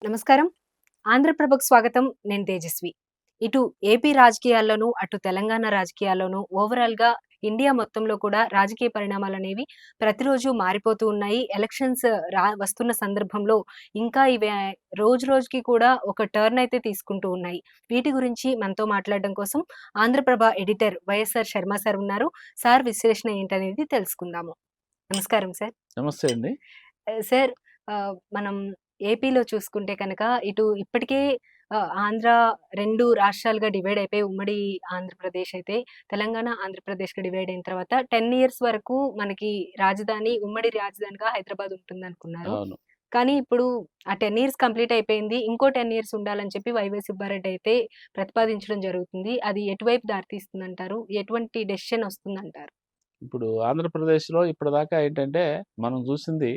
నమస్కారం. ఆంధ్రప్రభకు స్వాగతం. నేను తేజస్వి. ఇటు ఏపీ రాజకీయాల్లోనూ, అటు తెలంగాణ రాజకీయాల్లోనూ ఓవరాల్‌గా ఇండియా మొత్తంలో కూడా రాజకీయ పరిణామాలనేవి ప్రతిరోజు మారిపోతూ ఉన్నాయి. ఎలక్షన్స్ వస్తున్న సందర్భంలో ఇంకా ఇవే రోజు రోజుకి కూడా ఒక టర్న్ అయితే తీసుకుంటూ ఉన్నాయి. వీటి గురించి మనతో మాట్లాడడం కోసం ఆంధ్రప్రభ ఎడిటర్ వైఎస్ఆర్ శర్మ సార్ ఉన్నారు. సార్ విశ్లేషణ ఏంటనేది తెలుసుకుందాము. నమస్కారం సార్. నమస్తే అండి. సార్, మనం ఏపీలో చూసుకుంటే కనుక ఇటు ఇప్పటికే ఆంధ్ర 2 రాష్ట్రాలుగా డివైడ్ అయిపోయి ఉమ్మడి ఆంధ్రప్రదేశ్ అయితే తెలంగాణ, ఆంధ్రప్రదేశ్‌గా డివైడ్ అయిన తర్వాత 10 ఇయర్స్ వరకు మనకి రాజధాని ఉమ్మడి రాజధానిగా హైదరాబాద్ ఉంటుందనుకున్నారు. అవును. కానీ ఇప్పుడు ఆ 10 ఇయర్స్ కంప్లీట్ అయిపోయింది. ఇంకో 10 ఇయర్స్ ఉండాలని చెప్పి వైవై సుబ్బారెడ్డి అయితే ప్రతిపాదించడం జరుగుతుంది. అది ఎటువైపు దారితీస్తుందంటారు? ఎటువంటి డెసిషన్ వస్తుందంటారు? ఇప్పుడు ఆంధ్రప్రదేశ్‌లో ఇప్పటిదాకా ఏంటంటే, మనం చూసింది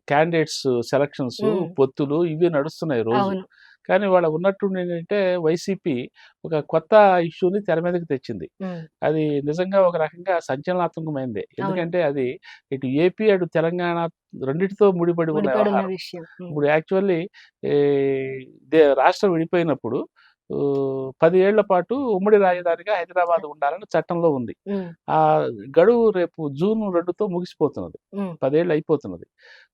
క్యాండిడేట్స్ సెలక్షన్స్, హ్మ్. పొత్తులు ఇవి నడుస్తున్నాయి రోజు. అవును. కానీ వాళ్ళ ఉన్నట్టుండి ఏంటంటే, వైసీపీ ఒక కొత్త ఇష్యూని తెర మీదకి తెచ్చింది. హ్మ్. అది నిజంగా ఒక రకంగా సంచలనాత్మకమైనదే. అవును. ఎందుకంటే అది ఇటు ఏపీ, అటు తెలంగాణ రెండిటితో ముడిపడి ఉన్న ముడిపడున్న వ్యవహారం. విషయం. హ్మ్. ఇప్పుడు యాక్చువల్లీ ఈ రాష్ట్రం విడిపోయినప్పుడు 10 ఏళ్ల పాటు ఉమ్మడి రాజధానిగా హైదరాబాద్ ఉండాలని చట్టంలో ఉంది. హ్మ్. ఆ గడువు రేపు జూన్ 2తో ముగిసిపోతున్నది. హ్మ్. 10 ఏళ్ళు అయిపోతున్నది.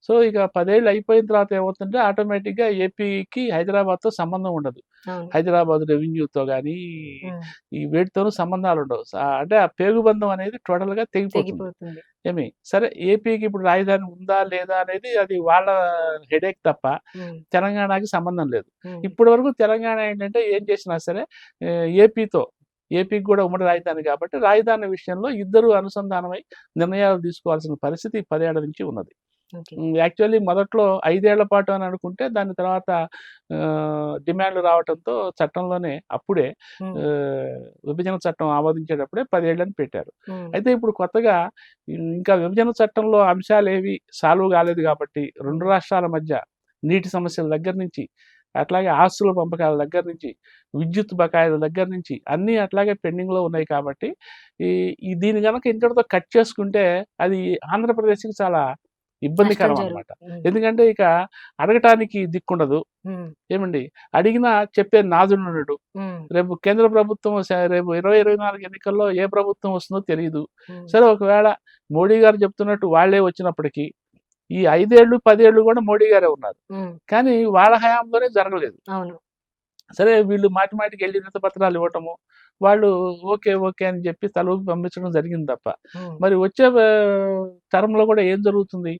సో, ఇక 10 ఏళ్ళు అయిపోయిన తర్వాత ఏమవుతుందంటే ఆటోమేటిక్‌గా ఏపీకి హైదరాబాద్‌తో సంబంధం ఉండదు. అవును. హైదరాబాద్ రెవెన్యూతో గానీ, హ్మ్. ఈ వీటితోనూ సంబంధాలుండవు. అంటే ఆ పేగుబంధం అనేది టోటల్‌గా తెగిపోతుంది. తెగిపోతుంది. సరే, ఏపీకి ఇప్పుడు రాజధాని ఉందా? లేదా? అనేది అది వాళ్ళ హెడేక్ తప్ప హ్మ్. తెలంగాణకి సంబంధం లేదు. హ్మ్. ఇప్పటి వరకు తెలంగాణ ఏంటంటే ఏం చేసినా సరే ఏపీతో ఏపీకి కూడా ఉమ్మడి రాజధాని కాబట్టి రాజధాని విషయంలో ఇద్దరు అనుసంధానమై నిర్ణయాలు తీసుకోవాల్సిన పరిస్థితి 10 ఏళ్ల నుంచి ఉన్నది. ఓకే. యాక్చువల్లీ మొదట్లో 5 ఏళ్ల పాటు అని అనుకుంటే దాని తర్వాత డిమాండ్‌లు రావటంతో చట్టంలోనే అప్పుడే హ్మ్. ఆహ్, విభజన చట్టం ఆమోదించేటప్పుడే 10 ఏళ్లని పెట్టారు. హ్మ్. అయితే ఇప్పుడు కొత్తగా ఇంకా విభజన చట్టంలో అంశాలేవి సాల్వ్ కాలేదు కాబట్టి 2 హ్మ్. రాష్ట్రాల మధ్య నీటి సమస్యల దగ్గర నుంచి, అట్లాగే ఆస్తుల పంపకాల దగ్గర నుంచి, విద్యుత్ బకాయిల దగ్గర నుంచి అన్నీ అట్లాగే పెండింగ్‌లో ఉన్నాయి కాబట్టి ఈ ఈ దీన్ని గనక ఇంతటితో కట్ చేసుకుంటే అది ఆంధ్రప్రదేశ్‌కి చాలా నష్టం ఇబ్బందికరం అన్నమాట. జరుగుతుంది. హ్మ్. ఎందుకంటే ఇక అడగటానికి దిక్కుండదు. హ్మ్. ఏమండి? అడిగినా చెప్పే నాథుడుండడు. హ్మ్. రేపు కేంద్ర ప్రభుత్వం రేపు 2024 ఎన్నికల్లో ఏ ప్రభుత్వం వస్తుందో తెలీదు. హ్మ్. సరే, ఒకవేళ మోడీ గారు చెప్తున్నట్టు వాళ్ళే వచ్చినప్పటికీ, ఈ 5 ఏళ్ళు, 10 ఏళ్ళు కూడా మోడీ గారే ఉన్నారు. హ్మ్. కానీ వాళ్ళ హయాంలోనే జరగలేదు. అవును. సరే, వీళ్ళు మాటి మాటికి ఎళ్లి వినతి పత్రాలు ఇవ్వటము, వాళ్ళు ఓకే, ఓకే అని చెప్పి తలూపి పంపించడం జరిగింది తప్ప, హ్మ్. మరి వచ్చే టర్మ్‌లో కూడా ఏం జరుగుతుంది?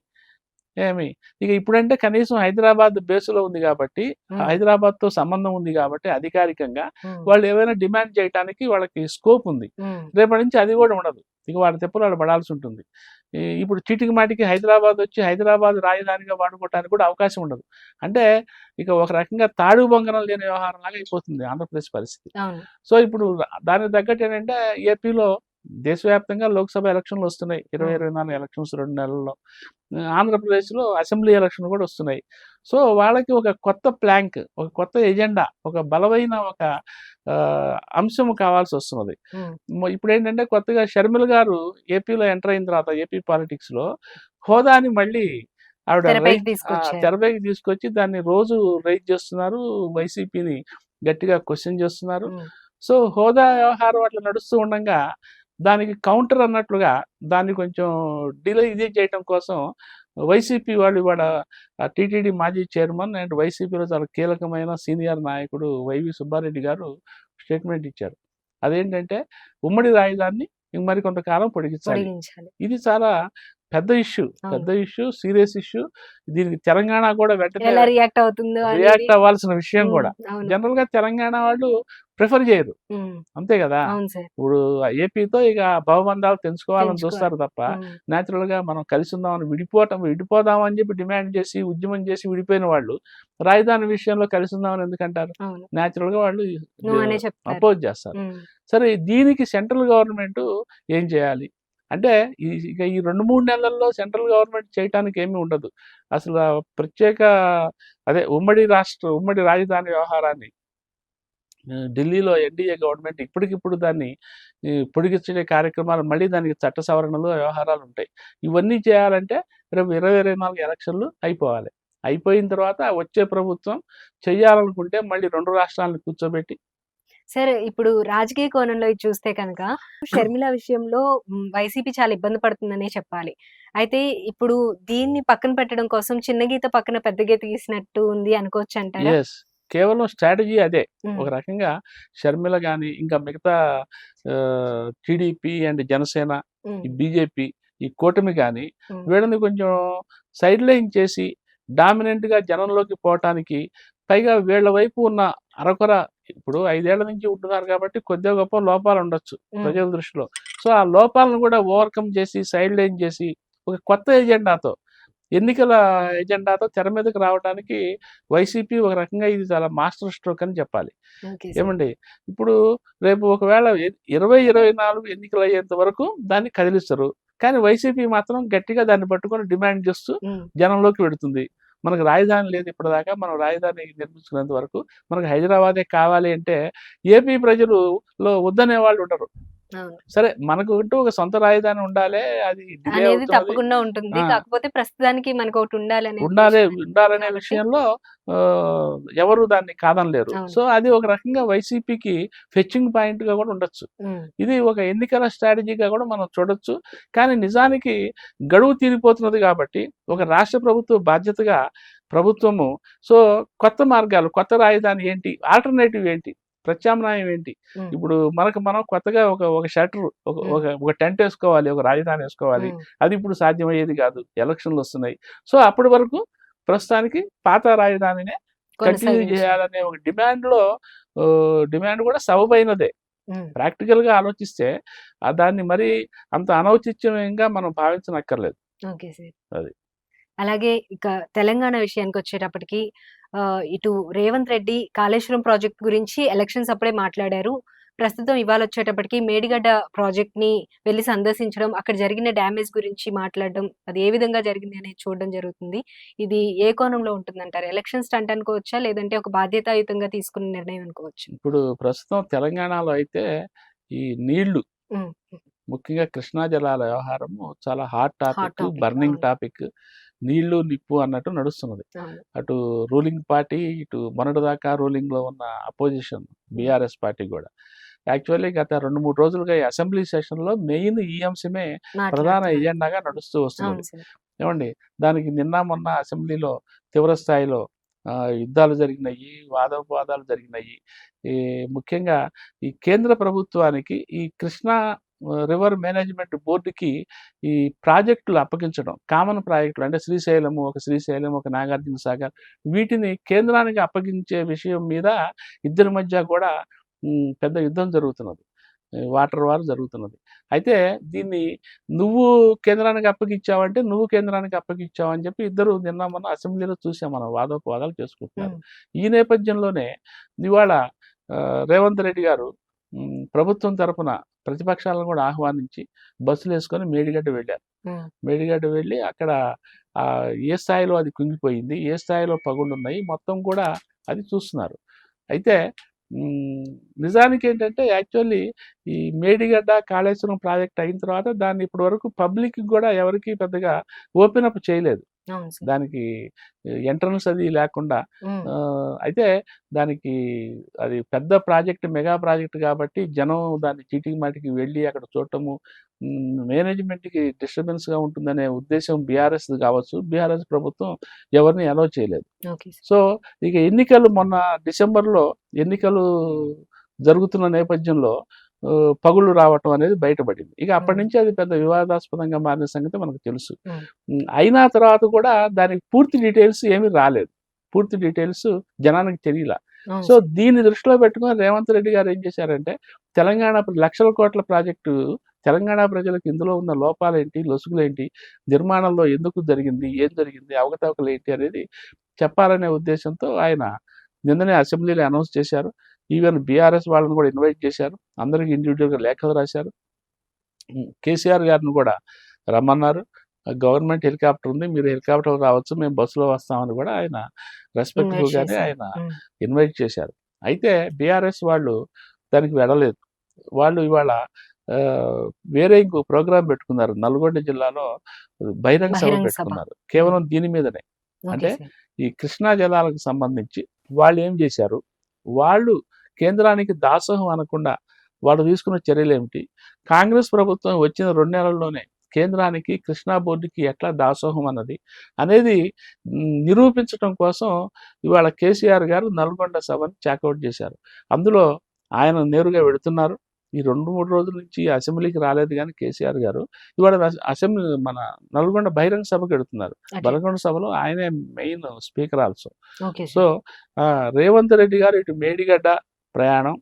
ఏమి ఇక ఇప్పుడంటే కనీసం హైదరాబాద్ బేస్‌లో ఉంది గాబట్టి, హ్మ్. హైదరాబాద్‌తో సంబంధం ఉంది గాబట్టి అధికారికంగా హ్మ్. వాళ్ళు ఏవైనా డిమాండ్ చేయటానికి వాళ్ళకి స్కోప్ ఉంది. హ్మ్. రేపటి నుంచి అది గూడా ఉండదు. ఇక వాళ్ళ తిప్పలు వాళ్ళు పడాల్సుంటుంది. ఇప్పుడు చీటికి మాటికి హైదరాబాద్ వచ్చి హైదరాబాద్ రాజధానిగా వాడుకోవటానికి కూడా అవకాశం ఉండదు. అంటే ఇక ఒక రకంగా తాడు బొంగరం లేని వ్యవహారంలాగా అయిపోతుంది ఆంధ్రప్రదేశ్ పరిస్థితి. అవును. సో, ఇప్పుడు దానికి తగ్గట్టు ఏంటంటే ఏపీలో దేశవ్యాప్తంగా లోక్‌సభ ఎలక్షన్‌లొస్తున్నాయి. హ్మ్. 2024 ఎలక్షన్స్ 2 నెలల్లో. ఆంధ్రప్రదేశ్‌లో అసెంబ్లీ ఎలక్షన్ కూడా వస్తున్నాయి. సో, వాళ్ళకి ఒక కొత్త ప్లాంక్, ఒక కొత్త ఎజెండా, ఒక బలమైన ఒక అంశం కావాల్సొస్తున్నది. హ్మ్. ఇప్పుడేంటంటే కొత్తగా షర్మిల గారు ఏపీలో ఎంటర్ అయిన తర్వాత ఏపీ పాలిటిక్స్‌లో హోదాని మళ్ళీ ఆవిడ తెరపైకి తీసుకొచ్చారు. తెరపైకి తీసుకొచ్చి దాన్ని రోజు రైజ్ చేస్తున్నారు. వైసీపీని గట్టిగా క్వెషన్ చేస్తున్నారు. హ్మ్. సో, హోదా వ్యవహారం అట్లా నడుస్తూ ఉండంగా దానికి కౌంటర్ అన్నట్లుగా దాన్ని కొంచెం ఇది చేయటం కోసం వైసీపీ వాళ్ళు ఇవాళ టీటీడీ మాజీ చైర్మన్ అండ్ వైసీపీలో చాలా కీలకమైన సీనియర్ నాయకుడు వైవి సుబ్బారెడ్డి గారు స్టేట్మెంట్ ఇచ్చారు. అదేంటంటే ఉమ్మడి రాజధానిని మరి కొంతకాలం పొడిగించాలి. పొడిగించాలి. ఇది చాలా పెద్ద ఇష్యూ. అవును. పెద్ద ఇష్యూ, సీరియస్ ఇష్యూ. దీనికి తెలంగాణ కూడా వెంటనే ఎలా రియాక్ట్ అవుతుందో అనేది. రియాక్ట్ అవ్వాల్సిన విషయం హ్మ్. గూడా. అవును. జనరల్‌గా తెలంగాణ వాళ్ళు ప్రిఫర్ చేయరు. హ్మ్. అంతే గదా! అవును సార్. ఇప్పుడు ఏపీతో ఇక భవబంధాలు తెంచుకోవాలని పెంచుకోవాలి. చూస్తారు తప్ప, హ్మ్. నేచురల్‌గా మనం కలిసుందామని విడిపోదాం అని చెప్పి డిమాండ్ చేసి, ఉద్యమం చేసి విడిపోయిన వాళ్ళు, రాజధాని విషయంలో కలిసుందామని ఎందుకంటారు? అవును. నేచురల్‌గా వాళ్ళు నో అనే చెప్తారు. అపోజ్ చేస్తారు. హ్మ్. సరే, దీనికి సెంట్రల్ గవర్నమెంటు ఏం చేయాలి? అంటే ఇక ఈ 2, 3 నెలల్లో సెంట్రల్ గవర్నమెంట్ చేయటానికి ఏమీ ఉండదు. అసల ప్రత్యేక ఉమ్మడి రాజధాని వ్యవహారాన్ని ఢిల్లీలో ఎన్డీఏ గవర్నమెంట్ ఇప్పటికిప్పుడు దాన్ని పొడిగించే కార్యక్రమాలు, మళ్ళీ దానికి చట్ట సవరణలు, వ్యవహారాలుంటాయి. ఇవన్నీ చేయాలంటే రేపు 2024 ఎలక్షన్‌లు అయిపోవాలి. అయిపోయిన తర్వాత వచ్చే ప్రభుత్వం చెయ్యాలనుకుంటే మళ్ళీ 2 రాష్ట్రాలను కూర్చోబెట్టి సరే ఇప్పుడు రాజకీయ కోణంలో ఇది చూస్తే కనుక షర్మిల విషయంలో వైసీపీ చాలా ఇబ్బంది పడుతుందనే చెప్పాలి. అయితే ఇప్పుడు దీన్ని పక్కన పెట్టడం కోసం చిన్న గీత పక్కన పెద్ద గీత గీసినట్టు ఉంది అనుకోవచ్చంటారా? యెస్. కేవలం స్ట్రాటజీ అదే. హ్మ్. ఒక రకంగా షర్మిల గాని, ఇంకా మిగతా టీడీపీ అండ్ జనసేన, హ్మ్. ఈ బీజేపీ, ఈ కూటమి గాని హ్మ్. వీళ్ళని కొంచెం సైడ్ లైన్ చేసి డామినెంట్‌గా జనంలోకి పోవటానికి, పైగా వీళ్ళ వైపు ఉన్న అరకొర ఇప్పుడు 5 ఏళ్ల నుంచి ఉంటున్నారు కాబట్టి కొద్దిగా గొప్పో లోపాలుండొచ్చు హ్మ్. ప్రజల దృష్టిలో. సో, ఆ లోపాలను కూడా ఓవర్‌కమ్ చేసి, సైడ్ లైన్ చేసి, ఒక కొత్త ఎజెండాతో ఎన్నికల ఎజెండాతో తెర మీదకి రావటానికి వైసీపీ ఒక రకంగా ఇది చాలా మాస్టర్ స్ట్రోక్ అని చెప్పాలి. Okay sir. ఏమండి? ఇప్పుడు రేపు ఒకవేళ 2024 ఎన్నికలయ్యేంత వరకు దాన్ని కదిలిస్తారు. కానీ వైసీపీ మాత్రం గట్టిగా దాన్ని పట్టుకొని డిమాండ్ చేస్తూ హ్మ్. జనంలోకి వెడుతుంది. మనకు రాజధాని లేదు ఇప్పటిదాకా. మనం రాజధాని నిర్మించుకునేంత వరకు మనకు హైదరాబాదే కావాలి అంటే ఏపీ ప్రజలులో వద్దనే వాళ్ళు ఉండరు. అవును. సరే మనకంటూ ఒక సొంత రాజధాని ఉండాలే. అది డిలే అనేది అవుతున్నది. తప్పకుండా ఉంటుంది. ఆ! కాకపోతే ప్రస్తుతానికి మనకొకటి ఉండాలనే ఉండాలే ఉద్దేశం ఉండాలనే కాబట్టి విషయంలో ఎవరు దాన్ని కాదనలేరు. అవును. సో, అది ఒక రకంగా వైసీపీకి ఫెచ్చింగ్ పాయింట్‌గా కూడా ఉండొచ్చు. హ్మ్. ఇది ఒక ఎన్నికల స్ట్రాటజీగా కూడా మనం చూడొచ్చు. కానీ నిజానికి గడువు తీరిపోతున్నది కాబట్టి, ఒక రాష్ట్ర ప్రభుత్వ బాధ్యతగా ప్రభుత్వము సో, కొత్త మార్గాలు, కొత్త రాజధాని ఏంటి? ఆల్టర్‌నేటివ్ ఏంటి? ప్రత్యామ్నాయం ఏంటి? హ్మ్. ఇప్పుడు మనకు మనం కొత్తగా ఒక షెల్టర్ ఒక హ్మ్. ఒక ఒక టెంట్ ఏసుకోవాలి. ఒక రాజధాని ఏసుకోవాలి. హ్మ్. అది ఇప్పుడు సాధ్యమయ్యేది కాదు. ఎలక్షన్‌లొస్తున్నాయి. సో, అప్పటి వరకు ప్రస్తుతానికి పాత రాజధానినే కంటిన్యూ కొనసాగించాలి. చేయాలనే ఒక డిమాండ్ కూడా సబబైనదే. హ్మ్. ప్రాక్టికల్‌గా ఆలోచిస్తే దాన్ని మరీ అంత అనౌచిత్యంగా మనం భావించనక్కర్లేదు. Okay sir. అది. అలాగే ఇక తెలంగాణ విషయానికొచ్చేటప్పటికి ఇటు రేవంత్ రెడ్డి కాళేశ్వరం ప్రాజెక్ట్ గురించి ఎలక్షన్స్ అప్పుడే మాట్లాడారు. ప్రస్తుతం ఇవాళొచ్చేటప్పటికి మేడిగడ్డ ప్రాజెక్ట్‌ని వెళ్లి సందర్శించడం, అక్కడ జరిగిన డ్యామేజ్ గురించి మాట్లాడడం, అది ఏ విధంగా జరిగింది అనేది చూడడం జరుగుతుంది. ఇది ఏ కోణంలో ఉంటుందంటారు? ఎలక్షన్ స్టంట్ అనుకోవచ్చా? లేదంటే ఒక బాధ్యతాయుతంగా తీసుకున్న నిర్ణయం అనుకోవచ్చా? ఇప్పుడు ప్రస్తుతం తెలంగాణలో అయితే ఈ నీళ్లు హ్మ్. ముఖ్యంగా కృష్ణా జలాల వ్యవహారము చాలా hot hot topic, topic. Burning అవును. టాపిక్. నీళ్లు, నిప్పు అన్నట్టు నడుస్తున్నది. అవును. అటు రూలింగ్ పార్టీ, ఇటు మొన్నటిదాకా రూలింగ్‌లో ఉన్న అపోజిషన్ హ్మ్. బీఆర్ఎస్ పార్టీ గూడా. యాక్చువల్లీ గత 2, 3 రోజులుగా ఈ అసెంబ్లీ సెషన్‌లో మెయిన్ ఈ అంశమే ప్రధాన మాట్లాడుతున్నారు. ఎజెండాగా నడుస్తూ వస్తున్నది. అవును సార్. ఏవండీ? దానికి నిన్న, మొన్న అసెంబ్లీలో తీవ్ర స్థాయిలో యుద్ధాలు జరిగినాయి, వాదోపవాదాలు జరిగినాయి. ఈ ముఖ్యంగా ఈ కేంద్ర ప్రభుత్వానికి ఈ కృష్ణా రివర్ మేనేజ్మెంట్ బోర్డ్‌కి ఈ ప్రాజెక్టులు అప్పగించడం. కామన్ ప్రాజెక్టులు అంటే శ్రీశైలము, ఒక శ్రీశైలం, ఒక నాగార్జున సాగర్ వీటిని కేంద్రానికి అప్పగించే విషయం మీద ఇద్దరి మధ్య కూడా పెద్ద యుద్ధం జరుగుతున్నది. వాటర్ వార్ జరుగుతున్నది. అయితే దీన్ని నువ్వు కేంద్రానికి అప్పగిచ్చావంటే, నువ్వు కేంద్రానికి అప్పగిచ్చావని చెప్పి ఇద్దరు నిన్న మొన్న అసెంబ్లీలో చూసాం మనం వాదోపవాదాలు చేసుకుంటున్నారు. హ్మ్. ఈ నేపథ్యంలోనే ఇవాళ రేవంత్ రెడ్డి గారు ప్రభుత్వం తరపున ప్రతిపక్షాలను కూడా ఆహ్వానించి బస్సులేసుకొని మేడిగడ్డ వెళ్ళారు. హ్మ్. మేడిగడ్డ వెళ్ళి అక్కడ ఏ స్థాయిలో అది కుంగిపోయింది, ఏ స్థాయిలో పగుళ్ళున్నాయి మొత్తం కూడా అది చూస్తున్నారు. అయితే హ్మ్. నిజానికేంటంటే యాక్చువల్లీ ఈ మేడిగడ్డ, కాళేశ్వరం ప్రాజెక్ట్ అయిన తర్వాత దాన్ని ఇప్పటి వరకు పబ్లిక్‌కి గూడా ఎవరికీ పెద్దగా ఓపెన్ అప్ చేయలేదు. అవును సార్. దానికి ఎంట్రన్స్ అది లేకుండా హ్మ్. అయితే దానికి అది పెద్ద ప్రాజెక్ట్, మెగా ప్రాజెక్ట్ కాబట్టి జనం దాన్ని చీటికి మాటికి వెళ్ళి అక్కడ చూడటము, మేనేజ్మెంట్‌కి డిస్టర్బెన్స్‌గా ఉంటుందనే ఉద్దేశ్యం బీఆర్ఎస్‌ది కావచ్చు. బీఆర్ఎస్ ప్రభుత్వం ఎవరిని అలౌ చేయలేదు. Okay sir. సో, ఇక ఎన్నికలు మొన్న డిసెంబర్‌లో ఎన్నికలు జరుగుతున్న నేపథ్యంలో పగుళ్ళు రావటం అనేది బయటపడింది. ఇక అప్పటి హ్మ్. నుంచి అది పెద్ద వివాదాస్పదంగా మారిన సంగతి మనకు తెలుసు. హ్మ్. అయినా తర్వాత కూడా దానికి పూర్తి డీటెయిల్స్ ఏమీ రాలేదు. పూర్తి డీటెయిల్స్ జనానికి తెలియలా. అవును సో, సార్. దీన్ని దృష్టిలో పెట్టుకొని రేవంత్ రెడ్డి గారు ఏం చేశారంటే, తెలంగాణ లక్షల కోట్ల ప్రాజెక్టు తెలంగాణ ప్రజలకు ఇందులో ఉన్న లోపాలేంటి, లొసుగులేంటి, నిర్మాణంలో ఎందుకు జరిగింది, ఏం జరిగింది, అవకతవకలేంటి అనేది చెప్పాలనే ఉద్దేశంతో ఆయన నిన్ననే అసెంబ్లీలో అనౌన్స్ చేశారు. ఈవెన్ బీఆర్ఎస్ వాళ్ళని కూడా ఇన్వైట్ చేశారు. అందరికి ఇండివిడ్యువల్‌గా లేఖలు రాశారు. కేసీఆర్ గారిని కూడా రమ్మన్నారు. గవర్నమెంట్ హెలికాప్టర్ ఉంది. మీరు హెలికాప్టర్‌లో రావచ్చు. మేము బస్సులో వస్తామని కూడా ఆయన ఇన్వైట్ రెస్పెక్ట్‌ఫుల్‌గానే చేశారు. ఆయన హ్మ్. ఇన్వైట్ చేశారు. అయితే బీఆర్ఎస్ వాళ్ళు దానికి వెళ్ళలేదు. వాళ్ళు ఇవాళ ఆహ్, వేరే ఇంకో ప్రోగ్రామ్ పెట్టుకున్నారు. నల్గొండ జిల్లాలో బహిరంగ సభ బహిరంగ సభ. పెట్టుకున్నారు. హ్మ్. కేవలం దీని మీదనే. ఓకే అంటే సార్. ఈ కృష్ణా జలాలకు సంబంధించి వాళ్ళు ఏం చేశారు, వాళ్ళు కేంద్రానికి దాసోహం అనకుండా వాళ్ళు తీసుకున్న చర్యలు ఏమిటి, కాంగ్రెస్ ప్రభుత్వం వచ్చిన 2 నెలల్లోనే కేంద్రానికి కృష్ణా బోర్డుకి ఎట్లా దాసోహం అనేది నిరూపించడం కోసం ఇవాళ కేసీఆర్ గారు నల్గొండ సభను చాకౌట్ చేశారు. అందులో ఆయన నేరుగా వెడుతున్నారు. ఈ 2-3 రోజుల నుంచి అసెంబ్లీకి రాలేదు కానీ కేసీఆర్ గారు ఇవాళ అసెంబ్లీ మన నల్గొండ బహిరంగ సభకు వెడుతున్నారు. బహిరంగ సభలో ఆయనే main speaker also. So Revanth Reddy గారు ఇటు మేడిగడ్డ ప్రయాణం,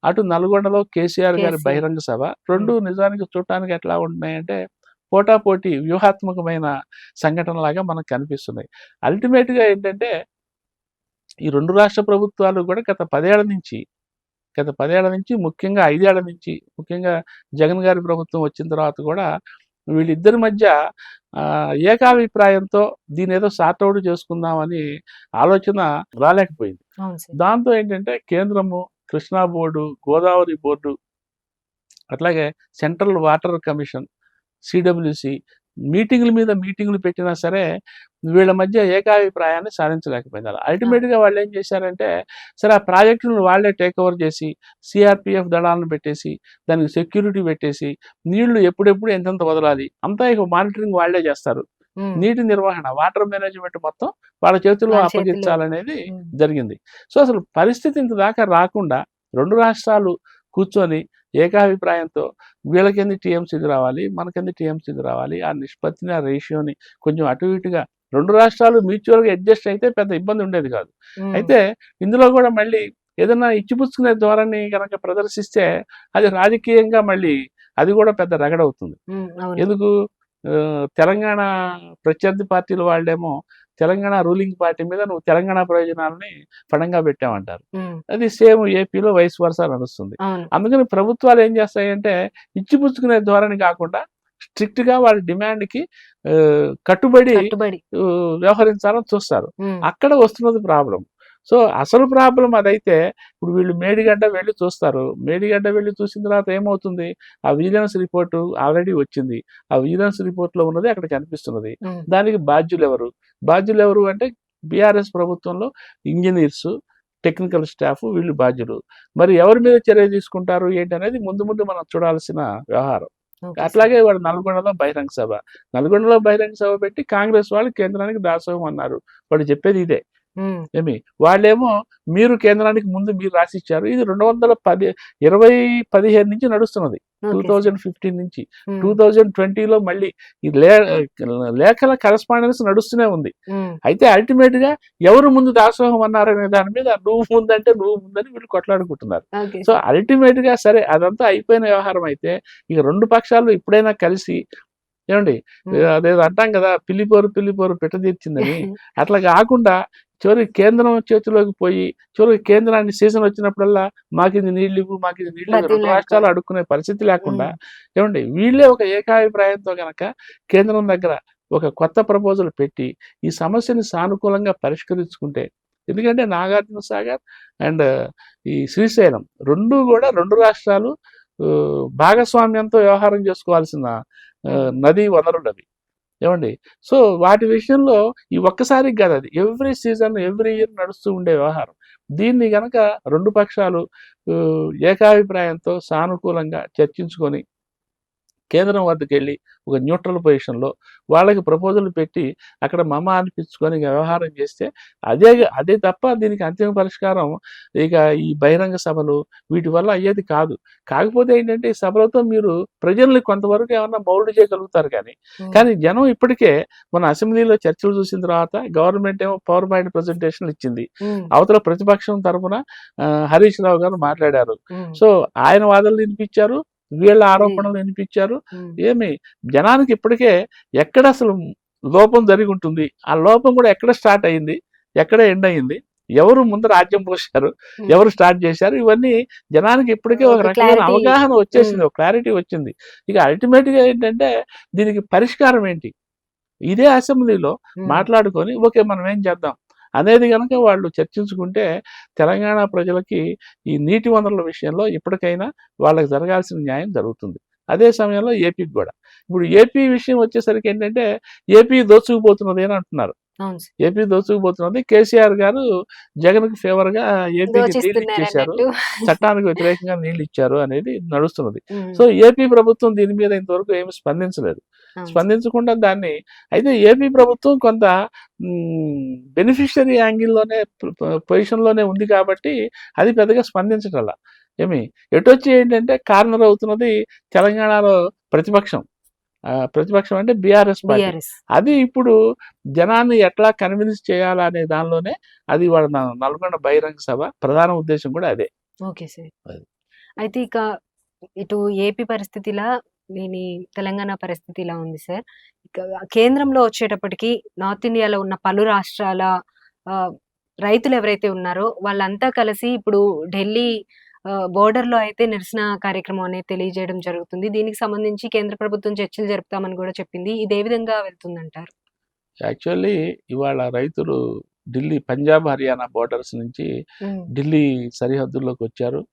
అటు నల్గొండలో కేసీఆర్ గారి బహిరంగ సభ, 2 నిజానికి చూడటానికి ఎట్లా ఉంటున్నాయంటే పోటాపోటీ వ్యూహాత్మకమైన సంఘటనలాగా మనకు కనిపిస్తున్నాయి. అల్టిమేట్గా ఏంటంటే ఈ 2 రాష్ట్ర ప్రభుత్వాలు కూడా గత 10 ఏళ్ల నుంచి ముఖ్యంగా 5 ఏళ్ల నుంచి, ముఖ్యంగా జగన్ గారి ప్రభుత్వం వచ్చిన తర్వాత కూడా వీళ్ళిద్దరి మధ్య ఏకాభిప్రాయంతో దీని ఏదో సార్ట్అవుట్ చేసుకుందామని ఆలోచన రాలేకపోయింది. దాంతో ఏంటంటే కేంద్రము, కృష్ణా బోర్డు, గోదావరి బోర్డు, అట్లాగే సెంట్రల్ వాటర్ కమిషన్, సిడబ్ల్యూసి మీటింగుల మీద మీటింగులు పెట్టినా సరే వీళ్ళ మధ్య ఏకాభిప్రాయాన్ని సాధించలేకపోయినారు. అల్టిమేట్గా వాళ్ళు ఏం చేశారంటే సరే ఆ ప్రాజెక్టులను వాళ్ళే టేక్ ఓవర్ చేసి సిఆర్పిఎఫ్ దళాలను పెట్టేసి దానికి సెక్యూరిటీ పెట్టేసి నీళ్లు ఎప్పుడెప్పుడు ఎంతెంత వదలాలి అంతా ఇక మానిటరింగ్ వాళ్ళే చేస్తారు. నీటి నిర్వహణ, వాటర్ మేనేజ్మెంట్ మొత్తం వాళ్ళ చేతుల్లో అప్పగించాలనేది జరిగింది. సో అసలు పరిస్థితి ఇంత దాకా రాకుండా 2 రాష్ట్రాలు కూర్చొని ఏకాభిప్రాయంతో వీళ్ళకెందుకు టీఎంసీకి రావాలి, మనకెందుకు టీఎంసీకి రావాలి, ఆ నిష్పత్తిని, ఆ రేషియోని కొంచెం అటు ఇటుగా 2 రాష్ట్రాలు మ్యూచువల్గా అడ్జస్ట్ అయితే పెద్ద ఇబ్బంది ఉండేది కాదు. అయితే ఇందులో కూడా మళ్ళీ ఏదైనా ఇచ్చిపుచ్చుకునే ధోరణి కనుక ప్రదర్శిస్తే అది రాజకీయంగా మళ్ళీ అది కూడా పెద్ద రగడవుతుంది. ఎందుకు తెలంగాణ ప్రత్యర్థి పార్టీల వాళ్ళేమో తెలంగాణ రూలింగ్ పార్టీ మీద నువ్వు తెలంగాణ ప్రయోజనాలని పణంగా పెట్టామంటారు. అది సేమ్ ఏపీలో వైస్ వర్సా నడుస్తుంది. అందుకని ప్రభుత్వాలు ఏం చేస్తాయంటే ఇచ్చిపుచ్చుకునే ధోరణి కాకుండా స్ట్రిక్ట్ గా వాళ్ళ డిమాండ్ కి కట్టుబడి వ్యవహరించాలని చూస్తారు. అక్కడ వస్తున్నది ప్రాబ్లం. సో అసలు ప్రాబ్లం అదైతే ఇప్పుడు వీళ్ళు మేడిగడ్డ వెళ్ళి చూస్తారు. మేడిగడ్డ వెళ్ళి చూసిన తర్వాత ఏమవుతుంది, ఆ విజిలెన్స్ రిపోర్టు ఆల్రెడీ వచ్చింది. ఆ విజిలెన్స్ రిపోర్ట్లో ఉన్నది అక్కడ కనిపిస్తున్నది. దానికి బాధ్యులు ఎవరు అంటే బీఆర్ఎస్ ప్రభుత్వంలో ఇంజనీర్స్, టెక్నికల్ స్టాఫ్ వీళ్ళు బాధ్యులు. మరి ఎవరి మీద చర్య తీసుకుంటారు ఏంటి అనేది ముందు మనం చూడాల్సిన వ్యవహారం. అట్లాగే వాడు నల్గొండలో బహిరంగ సభ పెట్టి కాంగ్రెస్ వాళ్ళు కేంద్రానికి దాసోహం అన్నారు. వాడు చెప్పేది ఇదే. వాళ్ళేమో మీరు కేంద్రానికి ముందు మీరు రాసిచ్చారు. ఇది 2015 నుంచి నడుస్తున్నది. 2015 నుంచి 2020లో మళ్ళీ ఈ లేఖల కరెస్పాండెన్స్ నడుస్తూనే ఉంది. అయితే అల్టిమేట్ గా ఎవరు ముందు దాసోహం అన్నారనే దాని మీద నువ్వు ముందంటే నువ్వు ముందని వీళ్ళు కొట్లాడుకుంటున్నారు. సో అల్టిమేట్ గా సరే అదంతా అయిపోయిన వ్యవహారం అయితే ఇక 2 పక్షాలు ఇప్పుడైనా కలిసి ఏమండి అదేదో అంటాం కదా పిల్లిపోరు పెట్టదీర్చిందని, అట్లా కాకుండా చివరికి కేంద్రం చేతిలోకి పోయి చివరికి కేంద్రాన్ని సీజన్ వచ్చినప్పుడల్లా మాకిది నీళ్ళు 2 రాష్ట్రాలు అడుక్కునే పరిస్థితి లేకుండా ఏమండి వీళ్ళే ఒక ఏకాభిప్రాయంతో కనుక కేంద్రం దగ్గర ఒక కొత్త ప్రపోజల్ పెట్టి ఈ సమస్యని సానుకూలంగా పరిష్కరించుకుంటే, ఎందుకంటే నాగార్జున సాగర్ అండ్ ఈ శ్రీశైలం 2 రాష్ట్రాలు భాగస్వామ్యంతో వ్యవహారం చేసుకోవాల్సిన నదీ వనరులు అవి ఏమండి. సో వాటి విషయంలో ఈ ఒక్కసారికి కాదు, అది ఎవ్రీ సీజన్ ఎవ్రీ ఇయర్ నడుస్తూ ఉండే వ్యవహారం. దీన్ని గనక 2 పక్షాలు ఏకాభిప్రాయంతో సానుకూలంగా చర్చించుకొని కేంద్రం వద్దకు వెళ్ళి ఒక న్యూట్రల్ పొజిషన్లో వాళ్ళకి ప్రపోజల్ పెట్టి అక్కడ మమ అనిపించుకొని వ్యవహారం చేస్తే అదే తప్ప దీనికి అంతిమ పరిష్కారం ఇక ఈ బహిరంగ సభలు వీటి వల్ల అయ్యేది కాదు. కాకపోతే ఏంటంటే ఈ సభలతో మీరు ప్రజల్ని కొంతవరకు ఏమన్నా మౌల్డ్ చేయగలుగుతారు. కానీ జనం ఇప్పటికే మన అసెంబ్లీలో చర్చలు చూసిన తర్వాత గవర్నమెంట్ ఏమో పవర్ పాయింట్ ప్రజెంటేషన్లు ఇచ్చింది. అవతల ప్రతిపక్షం తరఫున హరీష్ రావు గారు మాట్లాడారు. సో ఆయన వాదనలు వినిపించారు, వీళ్ళ ఆరోపణలు వినిపించారు. జనానికి ఇప్పటికే ఎక్కడ అసలు లోపం జరిగి ఉంటుంది, ఆ లోపం కూడా ఎక్కడ స్టార్ట్ అయింది, ఎక్కడ ఎండ్ అయింది, ఎవరు ముందు రాజ్యం పోశారు, ఎవరు స్టార్ట్ చేశారు, ఇవన్నీ జనానికి ఇప్పటికే ఒక రకమైన అవగాహన వచ్చేసింది, ఒక క్లారిటీ వచ్చింది. ఇక అల్టిమేట్ గా ఏంటంటే దీనికి పరిష్కారం ఏంటి, ఇదే అసెంబ్లీలో మాట్లాడుకొని ఓకే మనం ఏం చేద్దాం అనేది కనుక వాళ్ళు చర్చించుకుంటే తెలంగాణ ప్రజలకి ఈ నీటి వనరుల విషయంలో ఇప్పటికైనా వాళ్ళకి జరగాల్సిన న్యాయం జరుగుతుంది. అదే సమయంలో ఏపీకి కూడా ఇప్పుడు ఏపీ విషయం వచ్చేసరికి ఏంటంటే ఏపీ దోచుకుపోతున్నది అని అంటున్నారు. అవును సార్. ఏపీ దోచుకుపోతున్నది. కేసీఆర్ గారు జగన్‌కి ఫేవర్‌గా ఏపీకి నీళ్లు ఇచ్చేశారు. దోచిస్తున్నారన్నట్టు. చట్టానికి వ్యతిరేకంగా నీళ్లు ఇచ్చారు అనేది నడుస్తున్నది. హ్మ్. సో, ఏపీ ప్రభుత్వం దీని మీద ఇంతవరకు ఏమి స్పందించలేదు. అవును సార్. స్పందించకుండా దాన్ని అయితే ఏపీ ప్రభుత్వం కొంత బెనిఫిషియరీ యాంగిల్‌లోనే పొజిషన్‌లోనే ఉంది కాబట్టి అది పెద్దగా స్పందించటల్లా. ఎటొచ్చి ఏంటంటే కార్నర్ అవుతున్నది తెలంగాణలో ప్రతిపక్షం. ప్రతిపక్షం అంటే బీఆర్ఎస్ పార్టీ. బీఆర్ఎస్. అది ఇప్పుడు జనాన్ని ఎట్లా కన్విన్స్ చేయాలా అనే దానిలోనే అది వాళ్ళ నల్గొండ బహిరంగ సభ ప్రధాన ఉద్దేశం కూడా అదే. Okay sir. అది. అయితే ఇక ఇటు ఏపీ పరిస్థితిలా, దీని తెలంగాణ పరిస్థితి ఇలా ఉంది సార్. ఇక కేంద్రంలో వచ్చేటప్పటికి నార్త్ ఇండియాలో ఉన్న పలు రాష్ట్రాల ఆహ్, రైతులు ఎవరైతే ఉన్నారో వాళ్ళంతా కలిసి ఇప్పుడు ఢిల్లీ బోర్డర్‌లో అయితే నిరసన కార్యక్రమం అనేది తెలియజేయడం జరుగుతుంది. దీనికి సంబంధించి కేంద్ర ప్రభుత్వం చర్చలు జరుపుతామని కూడా చెప్పింది. ఇది ఏ విధంగా వెళ్తుందంటారు? యాక్చువల్లీ ఇవాళ రైతులు ఢిల్లీ, పంజాబ్, హర్యానా బోర్డర్స్ నుంచి హ్మ్. ఢిల్లీ సరిహద్దుల్లోకి వచ్చారు.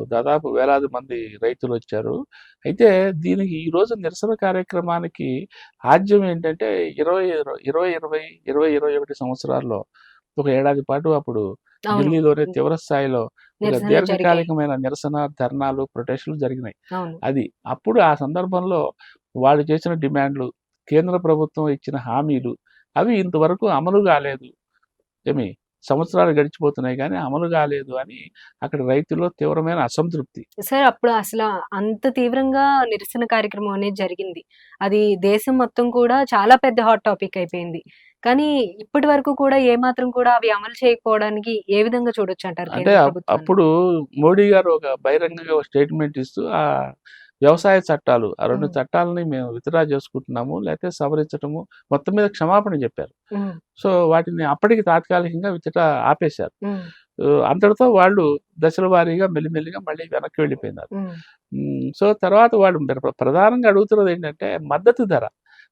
దాదాపు వేలాది మంది రైతులు వచ్చారు. అయితే దీనికి ఈరోజు నిరసన కార్యక్రమానికి ఆద్యం ఏంటంటే 2021 సంవత్సరాల్లో ఒక ఏడాది పాటు అప్పుడు అవును. ఢిల్లీలోనే తీవ్ర స్థాయిలో ఒక నిరసనలు జరిగాయి. దీర్ఘకాలికమైన నిరసన, ధర్నాలు, ప్రొటెస్టులు జరిగినాయి. అవును. అది. అప్పుడు ఆ సందర్భంలో వాళ్ళు చేసిన డిమాండ్లు, కేంద్ర ప్రభుత్వం ఇచ్చిన హామీలు అవి ఇంతవరకు అమలు కాలేదు. సంవత్సరాలు గడిచిపోతున్నాయి గానీ అమలు కాలేదు అని అక్కడ రైతుల్లో తీవ్రమైన అసంతృప్తి. సార్ అప్పుడు అసల అంత తీవ్రంగా నిరసన కార్యక్రమం అనేది జరిగింది. అది దేశం మొత్తం కూడా చాలా పెద్ద హాట్ టాపిక్ అయిపోయింది. కానీ ఇప్పటి వరకు కూడా ఏమాత్రం కూడా అవి అమలు చేయకపోవడానికి ఏ విధంగా చూడొచ్చంటారు అంటే కేంద్ర ప్రభుత్వాన్ని? అప్పుడు మోడీ గారు ఒక బహిరంగంగా ఒక స్టేట్మెంట్ ఇస్తూ వ్యవసాయ చట్టాలు, ఆ 2 హ్మ్. చట్టాలని మేము విత్‌డ్రా చేసుకుంటున్నాము. లేతే సవరించటము, మొత్తం మీద క్షమాపణ చెప్పారు. హ్మ్. సో, వాటిని అప్పటికి తాత్కాలికంగా విత్‌డ్రా ఆపేశారు. హ్మ్. అంతటితో వాళ్ళు దశల వారీగా మెల్లిమెల్లిగా మళ్ళీ వెనక్కి వెళ్ళిపోయినారు. హ్మ్. సో, తర్వాత వాళ్ళు ప్రధానంగా అడుగుతున్నది ఏంటంటే మద్దతు ధర.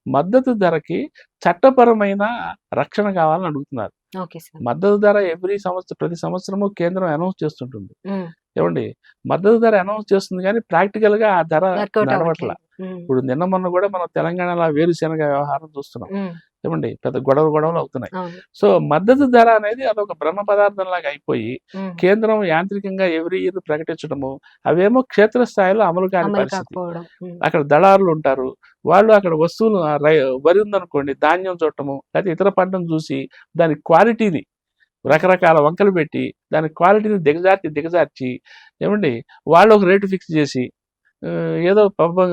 మద్దతు ధరకి చట్టపరమైన రక్షణ కావాలని అడుగుతున్నారు. Okay sir. మద్దతు ధర ప్రతి సంవత్సరము కేంద్రం అనౌన్స్ చేస్తుంటుంది. హ్మ్. ఏవండీ మద్దతు ధర అనౌన్స్ చేస్తుంది గానీ ప్రాక్టికల్‌గా ఆ ధర వర్కౌట్ నడవట్ల. అవ్వట్లేదు. హ్మ్. ఇప్పుడు నిన్న మొన్న కూడా మనం తెలంగాణలో వేరుశెనగ వ్యవహారం చూస్తున్నాం. హ్మ్. పెద్ద గొడవలు అవుతున్నాయి. అవును. సో, మద్దతు ధర అనేది అదొక బ్రహ్మ పదార్థంలాగా అయిపోయి హ్మ్. కేంద్రం యాంత్రికంగా ఎవ్రీ ఇయర్ ప్రకటించడము, అవేమో క్షేత్రస్థాయిలో అమలు కాని అమలు పరిస్థితి. కాకపోవడం. హ్మ్. అక్కడ దళారులు ఉంటారు. వాళ్ళు అక్కడ వస్తువులు వరి ఉందనుకోండి, ధాన్యం చూడటము, లేకపోతే ఇతర పంటను చూసి దాని క్వాలిటీని రకరకాల వంకలు పెట్టి దాని క్వాలిటీని దిగజార్చి వాళ్ళు ఒక రేటు ఫిక్స్ చేసి ఏదో పాపం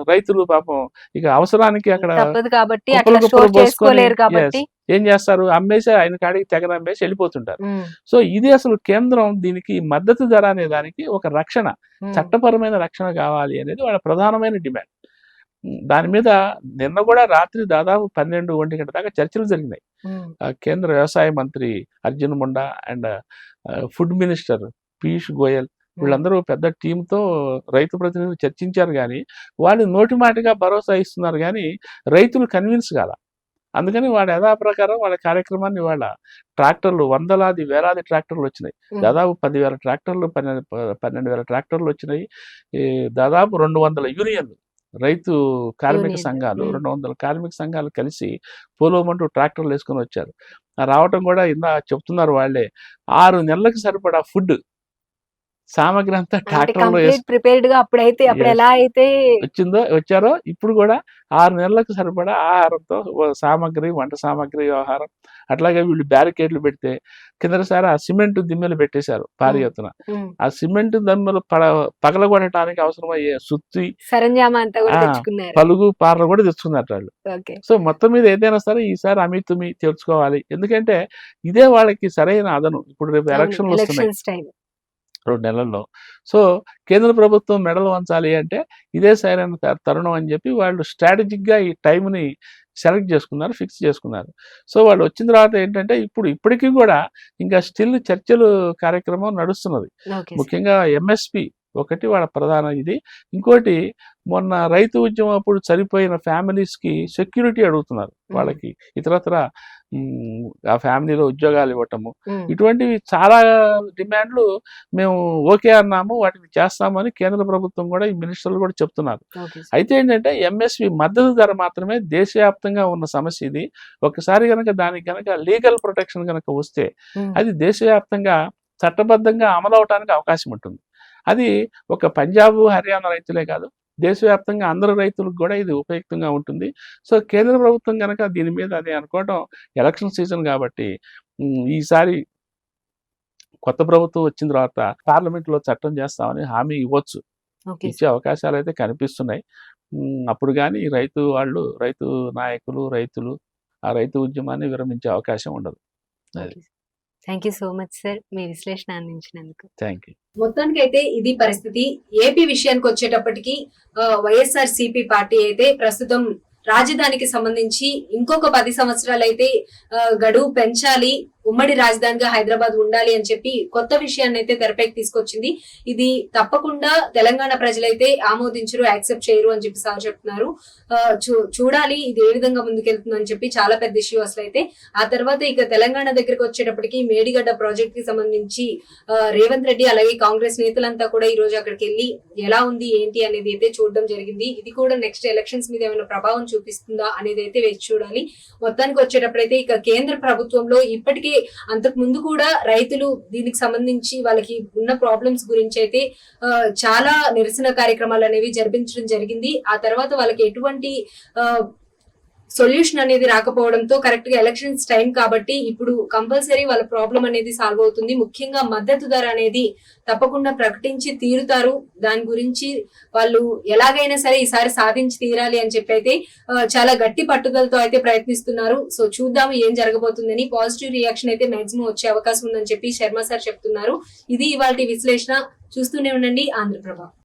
రైతులు పాపం ఇక అవసరానికి అక్కడ తప్పదు కాబట్టి కుప్పలు అట్లా కుప్పలు స్టోర్ పోసుకొని చేసుకోలేరు కాబట్టి. ఏం చేస్తారు అమ్మేసి ఆయన కాడికి తెగనమ్మేసి వెళ్ళిపోతుంటారు. హ్మ్. సో, ఇది అసలు కేంద్రం దీనికి మద్దతు ధర అనే దానికి ఒక రక్షణ, హ్మ్. చట్టపరమైన రక్షణ కావాలి అనేది వాళ్ళ ప్రధానమైన డిమాండ్. దాని మీద నిన్న కూడా రాత్రి దాదాపు 12, 1 గంట దాకా చర్చలు జరిగినాయి. హ్మ్. కేంద్ర వ్యవసాయ మంత్రి Arjun Munda and food minister Piyush Goyal వీళ్ళందరూ పెద్ద టీమ్‌తో రైతు ప్రతినిధులు చర్చించారు గానీ, వాళ్ళు నోటి మాటగా భరోసా ఇస్తున్నారు గానీ, రైతులు కన్విన్స్ కాలా. అందుకని వాళ్ళ యథాప్రకారం వాళ్ళ కార్యక్రమాన్ని ఇవాళ ట్రాక్టర్లు వందలాది, వేలాది ట్రాక్టర్లొచ్చినాయి. హ్మ్. దాదాపు 10,000 ట్రాక్టర్లు, 12,000 ట్రాక్టర్లొచ్చినాయి. దాదాపు 200 యూనియన్లు, రైతు కార్మిక యూనియన్‌లు. సంఘాలు, హ్మ్. 200 కార్మిక సంఘాలు కలిసి పోలోమంటూ ట్రాక్టర్‌లేసుకొనొచ్చారు. రావటం కూడా చెప్తున్నారు వాళ్ళే. 6 నెలలకు సరిపడా ఫుడ్ సామగ్రి అంతా అంటే ట్రాక్టర్‌లో కంప్లీట్ ప్రిపేర్డ్‌గా అప్పుడు యెస్. ఎలా అయితే వచ్చారో ఇప్పుడు కూడా 6 నెలలకు సరిపడా ఆహారంతో సామగ్రి, వంట సామగ్రి వ్యవహారం. అట్లాగే వీళ్ళు బ్యారికేడ్లు పెడితే కిందటిసారి ఆ సిమెంట్ దిమ్మెలు పెట్టేశారు భారీ హ్మ్. ఎత్తున. హ్మ్. ఆ సిమెంట్ దిమ్మెలు పగలగొట్టడానికి అవసరమయ్యే సుత్తి, సరంజామా అంతా కూడా ఆ! తెచ్చుకున్నారు. పలుగు, పారలు కూడా తెచ్చుకున్నారట వాళ్ళు. ఓకే. సో, మొత్తం మీద ఏదైనా సరే ఈసారి అమీతుమీ తేల్చుకోవాలి. ఎందుకంటే ఇదే వాళ్ళకి సరైన అదను. ఇప్పుడు రేపు అవును. ఎలక్షన్‌లొస్తున్నాయి. Elections time. 2 నెలల్లో. సో, కేంద్ర ప్రభుత్వం మెడలు వంచాలి అంటే ఇదే సరైన తరుణం అని చెప్పి వాళ్ళు స్ట్రాటజిక్‌గా ఈ టైమ్‌ని సెలెక్ట్ చేసుకున్నారు. ఫిక్స్ చేసుకున్నారు. సో, వాళ్ళు వచ్చిన తర్వాత ఏంటంటే ఇప్పటికి కూడా ఇంకా స్టిల్ చర్చలు కార్యక్రమం నడుస్తున్నది. Okay sir. ముఖ్యంగా ఎంఎస్‌పి ఒకటి వాళ్ళ ప్రధాన ఇది. ఇంకోటి మొన్న రైతు ఉద్యమం అప్పుడు చనిపోయిన ఫ్యామిలీస్‌కి సెక్యూరిటీ అడుగుతున్నారు. హ్మ్. వాళ్ళకి ఇతరత్రా ఆ ఫ్యామిలీలో ఉద్యోగాలు ఇవ్వటము, ఉమ్, ఇటువంటివి చాలా డిమాండ్లు మేము ఓకే అన్నాము, వాటిని చేస్తామని కేంద్ర ప్రభుత్వం కూడా, ఈ మినిస్టర్లు కూడా చెప్తున్నారు. Okay sir. అయితే ఏంటంటే ఎంఎస్పి మద్దతు ధర మాత్రమే దేశవ్యాప్తంగా ఉన్న సమస్య ఇది. ఒకసారి కనుక దానికి కనుక లీగల్ ప్రొటెక్షన్ కనుక వస్తే ఉమ్, అది దేశవ్యాప్తంగా చట్టబద్ధంగా అమలు అవడానికి అవకాశం ఉంటుంది. అది ఒక పంజాబ్, హర్యానా రైతులే కాదు, దేశవ్యాప్తంగా అందరు రైతులకు కూడా ఇది ఉపయుక్తంగా ఉంటుంది. సో కేంద్ర ప్రభుత్వం కనుక దీని మీద అది అనుకోవడం, ఎలక్షన్ సీజన్ కాబట్టి ఈసారి కొత్త ప్రభుత్వం వచ్చిన తర్వాత పార్లమెంట్లో చట్టం చేస్తామని హామీ ఇవ్వచ్చు. ఓకే ఇచ్చే అవకాశాలు అయితే కనిపిస్తున్నాయి. అప్పుడు కానీ రైతు నాయకులు, రైతులు ఆ రైతు ఉద్యమాన్ని విరమించే అవకాశం ఉండదు. అది. Thank you so much sir, మీ విశ్లేషణ అందించినందుకు. Thank you. మొత్తానికైతే ఇది పరిస్థితి. ఏపీ విషయానికి వచ్చేటప్పటికి వైఎస్ఆర్ సిపి పార్టీ అయితే ప్రస్తుతం రాజధానికి సంబంధించి ఇంకొక 10 సంవత్సరాలు అయితే గడువు పెంచాలి, ఉమ్మడి రాజధానిగా హైదరాబాద్ ఉండాలి అని చెప్పి కొత్త విషయాన్ని అయితే తెరపైకి తీసుకొచ్చింది. ఇది తప్పకుండా తెలంగాణ ప్రజలైతే ఆమోదించరు, యాక్సెప్ట్ చేయరు అని చెప్పి సార్ చెప్తున్నారు. చూడాలి ఇది ఏ విధంగా ముందుకెళ్తుంది అని చెప్పి. చాలా పెద్ద ఇష్యూ అసలు అయితే. ఆ తర్వాత ఇక తెలంగాణ దగ్గరికి వచ్చేటప్పటికి మేడిగడ్డ ప్రాజెక్ట్ కి సంబంధించి రేవంత్ రెడ్డి అలాగే కాంగ్రెస్ నేతలంతా కూడా ఈ రోజు అక్కడికి వెళ్ళి ఎలా ఉంది ఏంటి అనేది అయితే చూడడం జరిగింది. ఇది కూడా నెక్స్ట్ ఎలక్షన్స్ మీద ఏమైనా ప్రభావం చూపిస్తుందా అనేది అయితే వేచి చూడాలి. మొత్తానికి వచ్చేటప్పుడైతే ఇక కేంద్ర ప్రభుత్వంలో ఇప్పటికే అంతకు ముందు కూడా రైతులు దీనికి సంబంధించి వాళ్ళకి ఉన్న ప్రాబ్లమ్స్ గురించి అయితే చాలా నిరసన కార్యక్రమాలు అనేవి జరిపించడం జరిగింది. ఆ తర్వాత వాళ్ళకి ఎటువంటి సొల్యూషన్ అనేది రాకపోవడంతో కరెక్ట్ గా ఎలక్షన్స్ టైం కాబట్టి ఇప్పుడు కంపల్సరీ వాళ్ళ ప్రాబ్లం అనేది సాల్వ్ అవుతుంది. ముఖ్యంగా మద్దతు ధర అనేది తప్పకుండా ప్రకటించి తీరుతారు. దాని గురించి వాళ్ళు ఎలాగైనా సరే ఈసారి సాధించి తీరాలి అని చెప్పి అయితే చాలా గట్టి పట్టుదలతో అయితే ప్రయత్నిస్తున్నారు. సో చూద్దాము ఏం జరగబోతుందని. పాజిటివ్ రియాక్షన్ అయితే మాక్సిమం వచ్చే అవకాశం ఉందని చెప్పి శర్మ సార్ చెప్తున్నారు. ఇది ఇవాళ విశ్లేషణ. చూస్తూనే ఉండండి ఆంధ్రప్రభ.